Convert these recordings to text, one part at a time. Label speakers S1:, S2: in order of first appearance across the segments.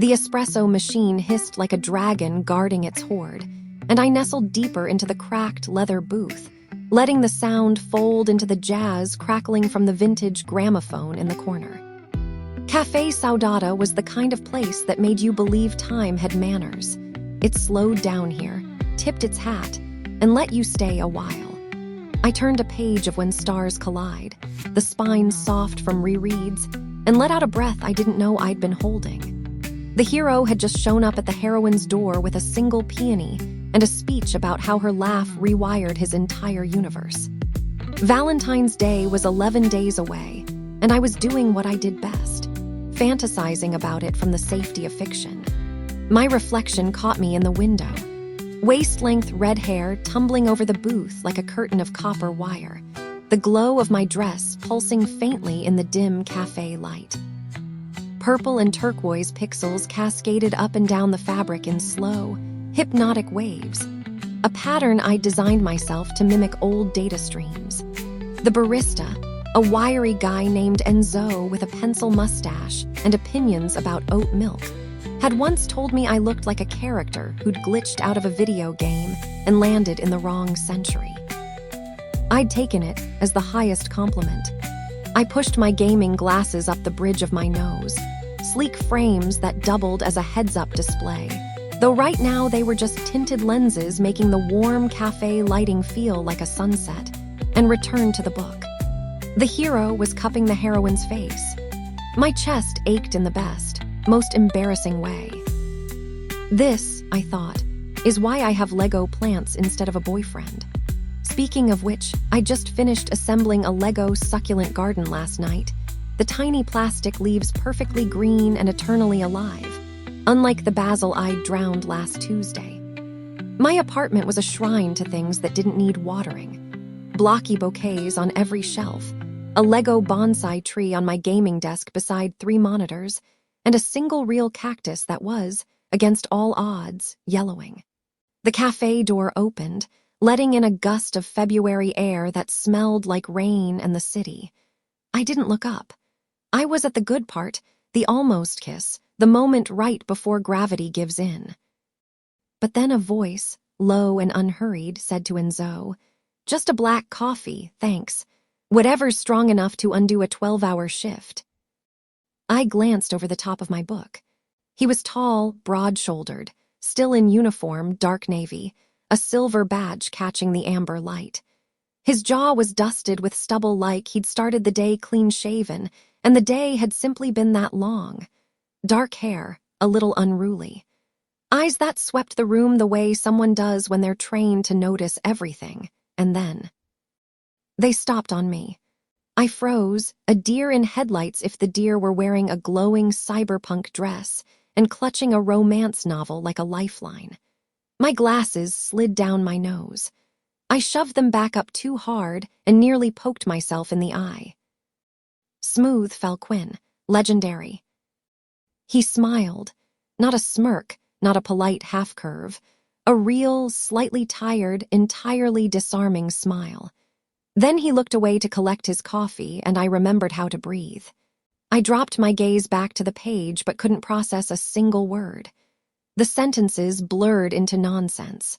S1: The espresso machine hissed like a dragon guarding its hoard, and I nestled deeper into the cracked leather booth, letting the sound fold into the jazz crackling from the vintage gramophone in the corner. Café Saudade was the kind of place that made you believe time had manners. It slowed down here, tipped its hat, and let you stay a while. I turned a page of When Stars Collide, the spine soft from rereads, and let out a breath I didn't know I'd been holding. The hero had just shown up at the heroine's door with a single peony and a speech about how her laugh rewired his entire universe. Valentine's Day was 11 days away, and I was doing what I did best, fantasizing about it from the safety of fiction. My reflection caught me in the window. Waist-length red hair tumbling over the booth like a curtain of copper wire, the glow of my dress pulsing faintly in the dim cafe light. Purple and turquoise pixels cascaded up and down the fabric in slow, hypnotic waves, a pattern I'd designed myself to mimic old data streams. The barista, a wiry guy named Enzo with a pencil mustache and opinions about oat milk, had once told me I looked like a character who'd glitched out of a video game and landed in the wrong century. I'd taken it as the highest compliment. I pushed my gaming glasses up the bridge of my nose, sleek frames that doubled as a heads-up display, though right now they were just tinted lenses making the warm cafe lighting feel like a sunset, and returned to the book. The hero was cupping the heroine's face. My chest ached in the best, most embarrassing way. This, I thought, is why I have Lego plants instead of a boyfriend. Speaking of which, I just finished assembling a Lego succulent garden last night. The tiny plastic leaves perfectly green and eternally alive, unlike the basil I drowned last Tuesday. My apartment was a shrine to things that didn't need watering. Blocky bouquets on every shelf, a Lego bonsai tree on my gaming desk beside 3 monitors, and a single real cactus that was, against all odds, yellowing. The cafe door opened, letting in a gust of February air that smelled like rain and the city. I didn't look up. I was at the good part, the almost kiss, the moment right before gravity gives in. But then a voice, low and unhurried, said to Enzo, "Just a black coffee, thanks. Whatever's strong enough to undo a 12-hour shift." I glanced over the top of my book. He was tall, broad-shouldered, still in uniform, dark navy, a silver badge catching the amber light. His jaw was dusted with stubble like he'd started the day clean-shaven, and the day had simply been that long. Dark hair, a little unruly. Eyes that swept the room the way someone does when they're trained to notice everything, and then they stopped on me. I froze, a deer in headlights if the deer were wearing a glowing cyberpunk dress and clutching a romance novel like a lifeline. My glasses slid down my nose. I shoved them back up too hard and nearly poked myself in the eye. Smooth fell Quinn, legendary. He smiled, not a smirk, not a polite half-curve, a real, slightly tired, entirely disarming smile. Then he looked away to collect his coffee, and I remembered how to breathe. I dropped my gaze back to the page but couldn't process a single word. The sentences blurred into nonsense.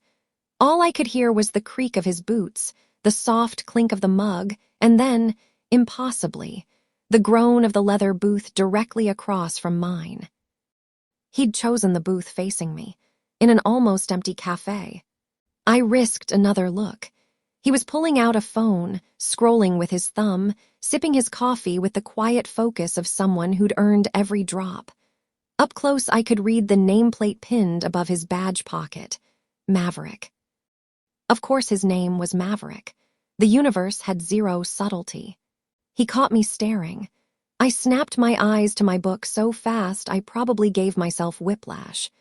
S1: All I could hear was the creak of his boots, the soft clink of the mug, and then, impossibly, the groan of the leather booth directly across from mine. He'd chosen the booth facing me, in an almost empty cafe. I risked another look. He was pulling out a phone, scrolling with his thumb, sipping his coffee with the quiet focus of someone who'd earned every drop. Up close, I could read the nameplate pinned above his badge pocket. Maverick. Of course his name was Maverick. The universe had zero subtlety. He caught me staring. I snapped my eyes to my book so fast I probably gave myself whiplash.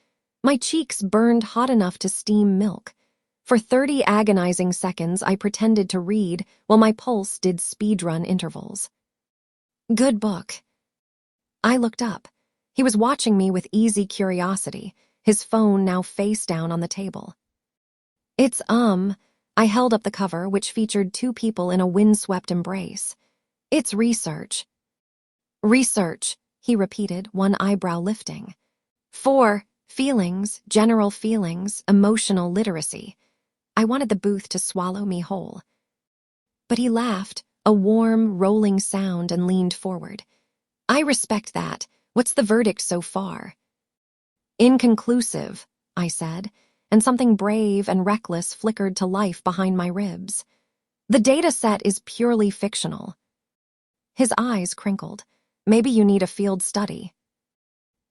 S1: My cheeks burned hot enough to steam milk. For 30 agonizing seconds, I pretended to read while my pulse did speedrun intervals. Good book. I looked up. He was watching me with easy curiosity, his phone now face down on the table. It's I held up the cover, which featured 2 people in a windswept embrace. It's research. Research, he repeated, one eyebrow lifting. 4. Feelings, general feelings, emotional literacy. I wanted the booth to swallow me whole. But he laughed, a warm, rolling sound, and leaned forward. I respect that. What's the verdict so far? Inconclusive, I said, and something brave and reckless flickered to life behind my ribs. The data set is purely fictional. His eyes crinkled. Maybe you need a field study.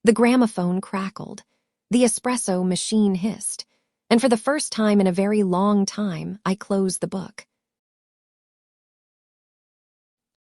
S1: The gramophone crackled. The espresso machine hissed. And for the first time in a very long time, I closed the book.